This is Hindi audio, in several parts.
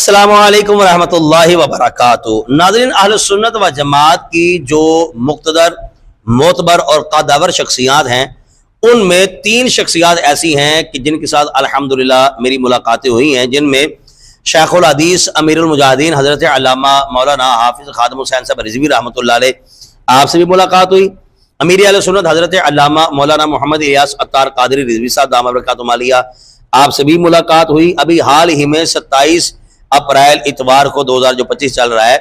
अस्सलामुअलैकुम रहमतुल्लाहि व बरकातुहू। नाज़रीन, अहले सुन्नत व जमात की जो मुक़्तदर, मोतबर और क़ादावर शख्सियात हैं, उनमें 3 शख्सियात ऐसी हैं कि जिनके साथ अल्हम्दुलिल्लाह मेरी मुलाकातें हुई हैं, जिनमें शेखुल हदीस अमीरुल मुजाहिदीन हज़रत अल्लामा मौलाना हाफिज़ ख़ादिम हुसैन साहब रिज़वी रहमतुल्लाह अलैह, आपसे भी मुलाकात हुई। अमीर अहले सुन्नत हज़रत अल्लामा मौलाना मोहम्मद इलियास अत्तार क़ादरी रिज़वी साहब दामत बरकातुहू मालिया, आपसे भी मुलाकात हुई। अभी हाल ही में 27 अप्रैल इतवार को 2025 चल रहा है,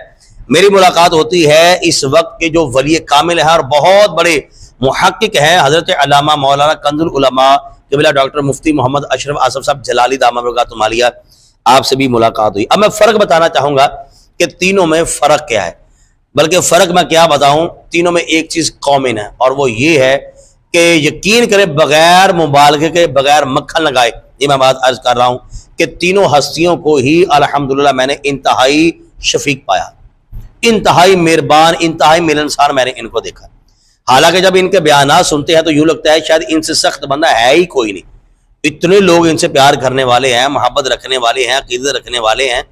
मेरी मुलाकात होती है इस वक्त के जो वली कामिल है और बहुत बड़े मुहक्किक हैं हज़रत अल्लामा मौलाना कंजुल उलमा क़िबला डॉक्टर मुफ्ती मोहम्मद अशरफ आसफ साहब जलाली दामत बरकातुहू मालिया, आपसे भी मुलाकात हुई। अब मैं फ़र्क बताना चाहूँगा कि तीनों में फ़र्क क्या है, बल्कि फ़र्क मैं क्या बताऊँ, तीनों में एक चीज़ कॉमन है और वो ये है कि यकीन करें बग़ैर मुबालगे के, बग़ैर मक्खन लगाए, ये मैं बात अर्ज़ कर रहा हूँ कि तीनों हस्तियों को ही अल्हम्दुलिल्लाह मैंने इंतहाई शफीक पाया, इंतहाई मेहरबान, इंतहाई मिलनसार मैंने इनको देखा। हालांकि जब इनके बयानात सुनते हैं तो यूँ लगता है शायद इनसे सख्त बंदा है ही कोई नहीं, इतने लोग इनसे प्यार करने वाले हैं, मोहब्बत रखने वाले हैं, अक़ीदत रखने वाले हैं।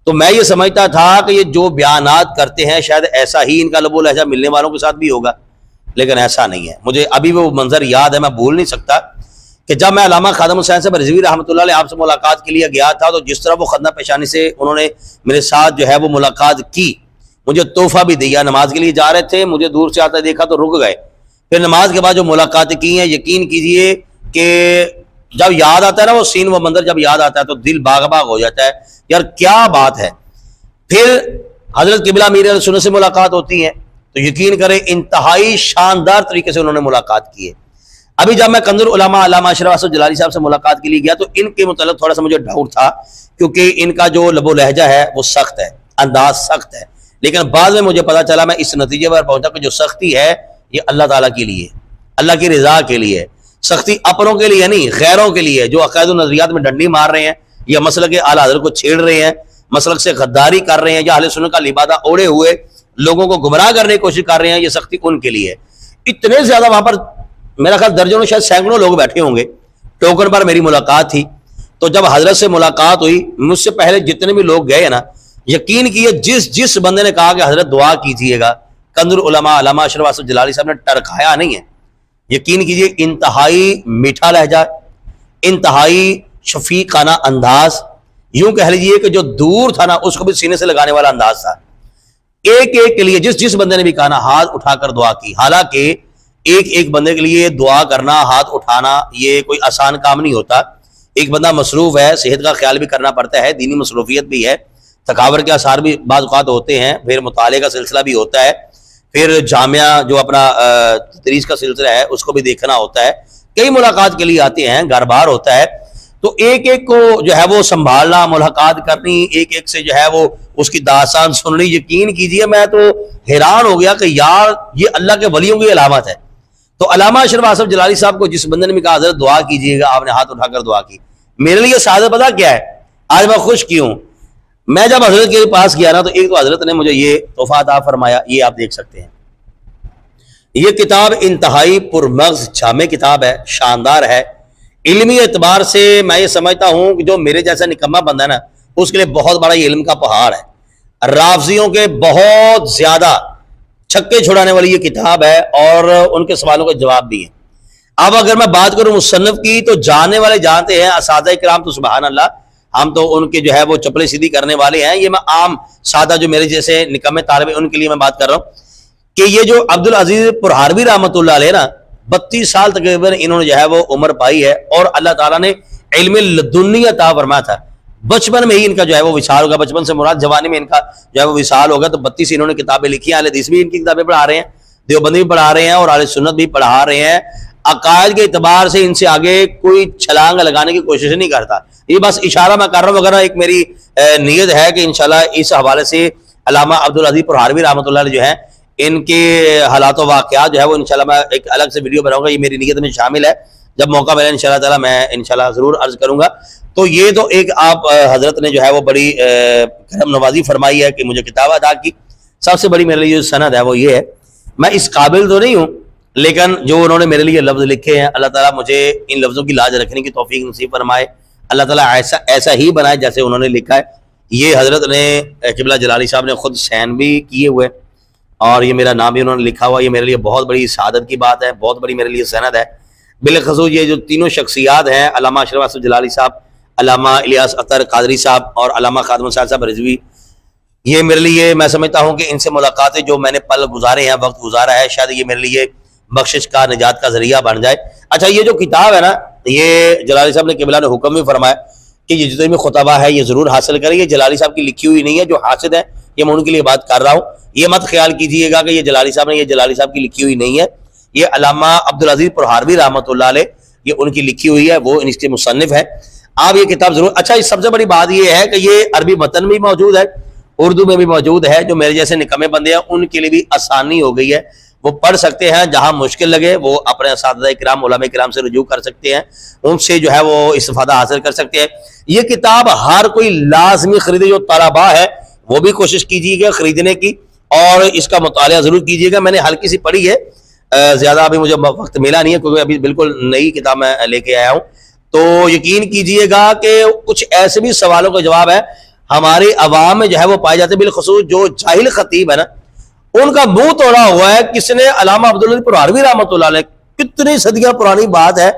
तो मैं ये समझता था कि ये जो बयानात करते हैं शायद ऐसा ही इनका लबो लहजा मिलने वालों के साथ भी होगा, लेकिन ऐसा नहीं है। मुझे अभी वो मंजर याद है, मैं भूल नहीं सकता कि जब मैं अल्लामा ख़ादिम हुसैन साहब रिज़वी रहमतुल्लाह अलैह आपसे मुलाकात के लिए गया था, तो जिस तरह वो खतना पेशानी से उन्होंने मेरे साथ जो है वो मुलाकात की, मुझे तोहफा भी दिया। नमाज के लिए जा रहे थे, मुझे दूर से आता देखा तो रुक गए। फिर नमाज के बाद जो मुलाकातें की हैं, यकीन कीजिए कि जब याद आता है ना वो सीन, वो मंजर जब याद आता है तो दिल बाग बाग हो जाता है, यार क्या बात है। फिर हज़रत क़िबला अमीर अहले सुन्नत से मुलाकात होती है तो यकीन करें इंतहाई शानदार तरीके से उन्होंने मुलाकात की है। अभी जब मैं कंजुल उलमा अल्लामा अशरफ आसफ जलाली साहब से मुलाकात के लिए गया तो इनके मुतल्लिक़ थोड़ा सा मुझे डाउट था, क्योंकि इनका जो लबो लहजा है वो सख्त है, अंदाज सख्त है। लेकिन बाद में मुझे पता चला, मैं इस नतीजे पर पहुंचा कि जो सख्ती है ये अल्लाह ताला के लिए, अल्लाह की रज़ा के लिए, सख्ती अपनों के लिए नहीं, गैरों के लिए जो अक़ायद व नज़रियात में डंडी मार रहे हैं या मसलक के आला हज़रत को छेड़ रहे हैं, मसलक से गद्दारी कर रहे हैं या अहले सुन्नत का लिबादा ओढ़े हुए लोगों को गुमराह करने की कोशिश कर रहे हैं, ये सख्ती उनके लिए है। इतने ज़्यादा वहाँ पर मेरा ख्याल दर्जनों शायद सैकड़ों लोग बैठे होंगे। टोकन पर मेरी मुलाकात थी, तो जब हजरत से मुलाकात हुई, मुझसे पहले जितने भी लोग गए ना, यकीन किए जिस बंदे ने कहा कि हजरत दुआ कीजिएगा, कंजुल उलमा अल्लामा अशरफ आसफ जलाली साहब ने टरकाया नहीं है। यकीन कीजिए इंतहाई मीठा लहजा, इंतहाई शफीकाना अंदाज, यूं कह लीजिए कि जो दूर था ना उसको भी सीने से लगाने वाला अंदाज था। एक एक के लिए जिस बंदे ने भी कहा ना, हाथ उठाकर दुआ की। हालांकि एक एक बंदे के लिए दुआ करना, हाथ उठाना, ये कोई आसान काम नहीं होता। एक बंदा मसरूफ़ है, सेहत का ख्याल भी करना पड़ता है, दीनी मसरूफियत भी है, थकावट के आसार भी बाज़ औक़ात होते हैं, फिर मुताले का सिलसिला भी होता है, फिर जामिया जो अपना तदरीस का सिलसिला है उसको भी देखना होता है, कई मुलाकात के लिए आते हैं, घर बार होता है। तो एक एक को जो है वो संभालना, मुलाकात करनी, एक एक से जो है वो उसकी दास्तान सुननी, यकीन कीजिए मैं तो हैरान हो गया कि यार ये अल्लाह के वलियों की अलामत है। तो अल्लामा अशरफ आसफ जलाली साहब को जिस बंदे ने भी कहा हज़रत दुआ कीजिएगा, आपने हाथ उठाकर दुआ की। मेरे लिए सादत पता क्या है, आज मैं खुश क्यों। मैं जब हजरत के पास गया ना, तो एक तो हजरत ने मुझे ये तोहफा अता फरमाया, ये आप देख सकते हैं। ये किताब इंतहाई पुरमग़ज़ जामे किताब है, शानदार है। इल्मी एतबार से मैं ये समझता हूँ कि जो मेरे जैसा निकम्मा बंदा है ना, उसके लिए बहुत बड़ा ये इल्म का पहाड़ है। राफ़ज़ियों के बहुत ज़्यादा छक्के छुड़ाने वाली ये किताब है और उनके सवालों के जवाब भी हैं। अब अगर मैं बात करूँ मुसन्निफ की, तो जानने वाले जानते हैं, असातिज़ा इकराम तो सुभान अल्लाह, हम तो उनके जो है वो चपले सीधी करने वाले हैं। ये मैं आम सादा जो मेरे जैसे निकम्मे तालिब हैं उनके लिए मैं बात कर रहा हूँ कि ये जो अब्दुल अजीज पुरहारवी रहमतुल्लाह अलैह ना, 32 साल तकरीबन इन्होंने जो है वो उम्र पाई है और अल्लाह ताला ने इल्म लदुन्नी अता फरमाया था। बचपन में ही इनका जो है वो विशाल होगा, बचपन से मुराद जवानी में इनका जो है वो विशाल होगा। तो 32 इन्होंने किताबें लिखी हैं, अहले हदीस भी इनकी किताबें पढ़ा रहे हैं, देवबंदी भी पढ़ा रहे हैं और अहले सुन्नत भी पढ़ा रहे हैं। अकायद के इतबार से इनसे आगे कोई छलांग लगाने की कोशिश नहीं करता। ये बस इशारा मैं कर रहा हूँ, वगैरह एक मेरी नीयत है कि इंशाल्लाह इस हवाले से अल्लामा अब्दुल अजीज पुरहारवी रहमतुल्लाह अलैह जो है, इनके हालात वाक़यात जो है वो इंशाल्लाह मैं एक अलग से वीडियो बनाऊंगा, ये मेरी नीयत में शामिल है। जब मौका मिला इंशाल्लाह ताला मैं इंशाल्लाह ज़रूर अर्ज़ करूँगा। तो ये तो एक आप हज़रत ने जो है वो बड़ी करम नवाजी फरमाई है कि मुझे किताब अदा की। सबसे बड़ी मेरे लिए जो सनद है वो ये है, मैं इस काबिल तो नहीं हूँ, लेकिन जो उन्होंने मेरे लिए लफ्ज़ लिखे हैं, अल्लाह ताला मुझे इन लफ्ज़ों की लाज रखने की तौफीक नसीब फरमाए। अल्लाह ताला ऐसा ही बनाए जैसे उन्होंने लिखा है। ये हज़रत ने किबला जलाली साहब ने खुद सैन भी किए हुए और ये मेरा नाम भी उन्होंने लिखा हुआ। ये मेरे लिए बहुत बड़ी सआदत की बात है, बहुत बड़ी मेरे लिए सनद है। बिलखसूस ये जो तीनों शख्सियात हैं, अल्लामा अशरफ आसिफ जलाली साहब, अल्लामा इलियास अतर कादरी साहब और अल्लामा खादिम हुसैन साहब रिजवी, ये मेरे लिए, मैं समझता हूँ कि इनसे मुलाकातें जो मैंने पल गुजारे हैं, वक्त गुजारा है, शायद ये मेरे लिए बख्शिश का, निजात का जरिया बन जाए। अच्छा, ये जो किताब है ना, ये जलाली साहब ने किबला ने हुक्म भी फरमाया कि ये जितने भी खुतबा है ये ज़रूर हासिल करें। ये जलाली साहब की लिखी हुई नहीं है, जो हासिल है ये मैं उनके लिए बात कर रहा हूँ। ये मत ख्याल कीजिएगा कि ये जलाली साहब ने, ये जलाली साहब की लिखी हुई नहीं है, ये अल्लामा अब्दुल अजीज पुरहारवी रहमतुल्लाह अलैह, ये उनकी लिखी हुई है, वो इसके मुसन्निफ है। आप ये किताब जरूर, अच्छा इस सबसे बड़ी बात ये है कि ये अरबी मतन भी मौजूद है, उर्दू में भी मौजूद है। जो मेरे जैसे निकम्मे बंदे हैं उनके लिए भी आसानी हो गई है, वो पढ़ सकते हैं। जहां मुश्किल लगे वो अपने असातिज़ा किराम, उलमा किराम से रुजू कर सकते हैं, उनसे जो है वो इस्तिफ़ादा हासिल कर सकते हैं। ये किताब हर कोई लाजमी खरीदे, जो तलबा है वो भी कोशिश कीजिएगा खरीदने की और इसका मुताला जरूर कीजिएगा। मैंने हल्की सी पढ़ी है, ज्यादा अभी मुझे वक्त मिला नहीं है क्योंकि अभी बिल्कुल नई किताब मैं लेके आया हूँ। तो यकीन कीजिएगा कि कुछ ऐसे भी सवालों का जवाब है हमारे अवाम में जो है वो पाए जाते हैं। बिलखसूस जो जाहिल खतीब है ना, उनका मुंह तोड़ा हुआ है किसने, अल्लामा अब्दुल अजीज पुरहारवी रहमतुल्लाह अलैह, कितनी सदियां पुरानी बात है।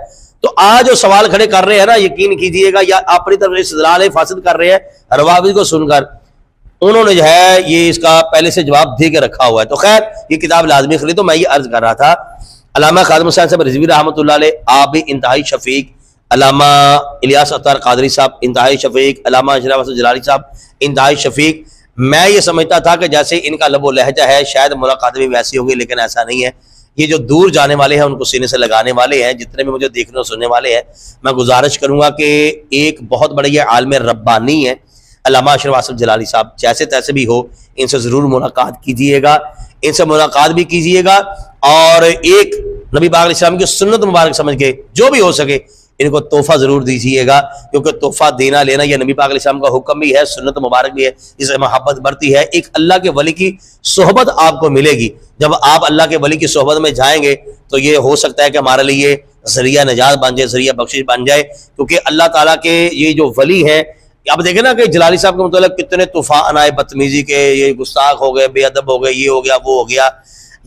तो आज जो सवाल खड़े कर रहे हैं ना, यकीन कीजिएगा या अपनी तरफ से इस्तिदलाल फासिद कर रहे हैं रवावी को सुनकर, उन्होंने जो है ये इसका पहले से जवाब दे के रखा हुआ है। तो खैर ये किताब लाजमी खरीद। तो मैं ये अर्ज कर रहा था, अल्लामा खादिम हुसैन साहब रिजवी रहमतुल्लाह अलैह आप भी इंतहाई शफीक, अल्लामा इलियास अतर कादरी साहब इंतहाई शफीक, अल्लामा अशरफ आसिफ जलाली साहब इंतहाई शफीक। मैं ये समझता था कि जैसे इनका लबो लहजा है शायद मुलाकात भी वैसी होगी, लेकिन ऐसा नहीं है। ये जो दूर जाने वाले हैं उनको सीने से लगाने वाले हैं, जितने भी मुझे देखने और सुनने वाले हैं, मैं गुजारिश करूंगा कि एक बहुत बड़े ये आलम रब्बानी है अल्लामा अशरफ आसिफ जलाली साहब, जैसे तैसे भी हो इनसे ज़रूर मुलाकात कीजिएगा, इनसे मुलाकात भी कीजिएगा और एक नबी पाक अलैहिस्सलाम की सुन्नत मुबारक समझ के जो भी हो सके इनको तोहफा जरूर दीजिएगा, क्योंकि तोहफा देना लेना यह नबी पाक अलैहिस्सलाम का हुक्म भी है, सुन्नत मुबारक भी है, इससे मोहब्बत बढ़ती है। एक अल्लाह के वली की सोहबत आपको मिलेगी। जब आप अल्लाह के वली की सोहबत में जाएंगे तो ये हो सकता है कि हमारे लिए जरिया निजात बन जाए, जरिया बख्शिश बन जाए, क्योंकि अल्लाह ताला के ये जो वली हैं, आप देखें ना कि जलाली साहब के मतलब कितने तूफान आए बदतमीजी के, ये गुस्ताख हो गए, बेअदब हो गए, ये हो गया वो हो गया।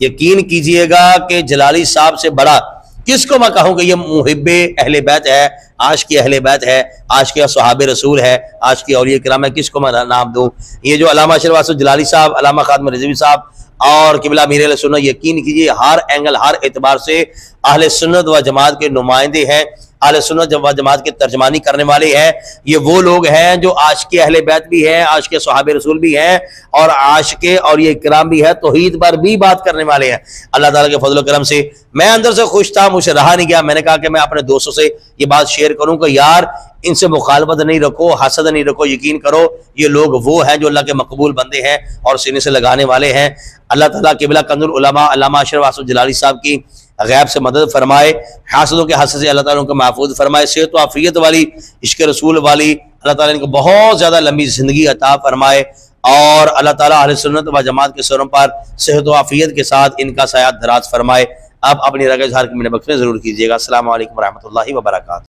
यकीन कीजिएगा कि जलाली साहब से बड़ा किसको मैं कहूँ कि ये मुहिब्बे अहले बैत है, आश की अहले बैत है, आश के सहाबे रसूल है, आश की औलिया किराम है, किसको मैं नाम दूँ। ये जो अल्लामा अशरफ आसिफ जलाली साहब, अल्लामा खादिम रिजवी साहब और किबला मीर अहले सुन्नत, यकीन कीजिए हर एंगल हर एतबार से अहले सुन्नत व जमात के नुमाइंदे हैं, अहले सुन्नत व जमात के तर्जमानी करने वाले हैं। ये वो लोग हैं जो आश के अहले बैत भी हैं, आश के सहाबे रसूल भी हैं और आश के और ये किराम भी है, तौहीद पर भी बात करने वाले हैं। अल्लाह ताला के फजल करम से मैं अंदर से खुश था, मुझे रहा नहीं गया। मैंने कहा कि मैं अपने दोस्तों से ये बात शेयर करूं कि यार इनसे मुखालफत नहीं रखो, हसद नहीं रखो। यकीन करो ये लोग वो हैं जो अल्लाह के मकबूल बंदे हैं और सीने से लगाने वाले हैं। अल्लाह ताला किबला कंजुल उलमा अल्लामा अशरफ आसिफ जलाली साहब की गैब से मदद फरमाए, हासदों के हसद से अल्लाह ताला उनको महफूज फरमाए, सेहत व आफियत वाली, इश्क रसूल वाली अल्लाह ताला इनको बहुत ज़्यादा लंबी ज़िंदगी अता फरमाए और अल्लाह ताला अहले सुन्नत व जमात के सरों पर सेहत व आफियत के साथ इनका साया दराज फरमाए। आप अपनी रगज़ हार के मेरे बख्श में ज़रूर कीजिएगा। अस्सलामु अलैकुम व रहमतुल्लाहि व बरकातहू।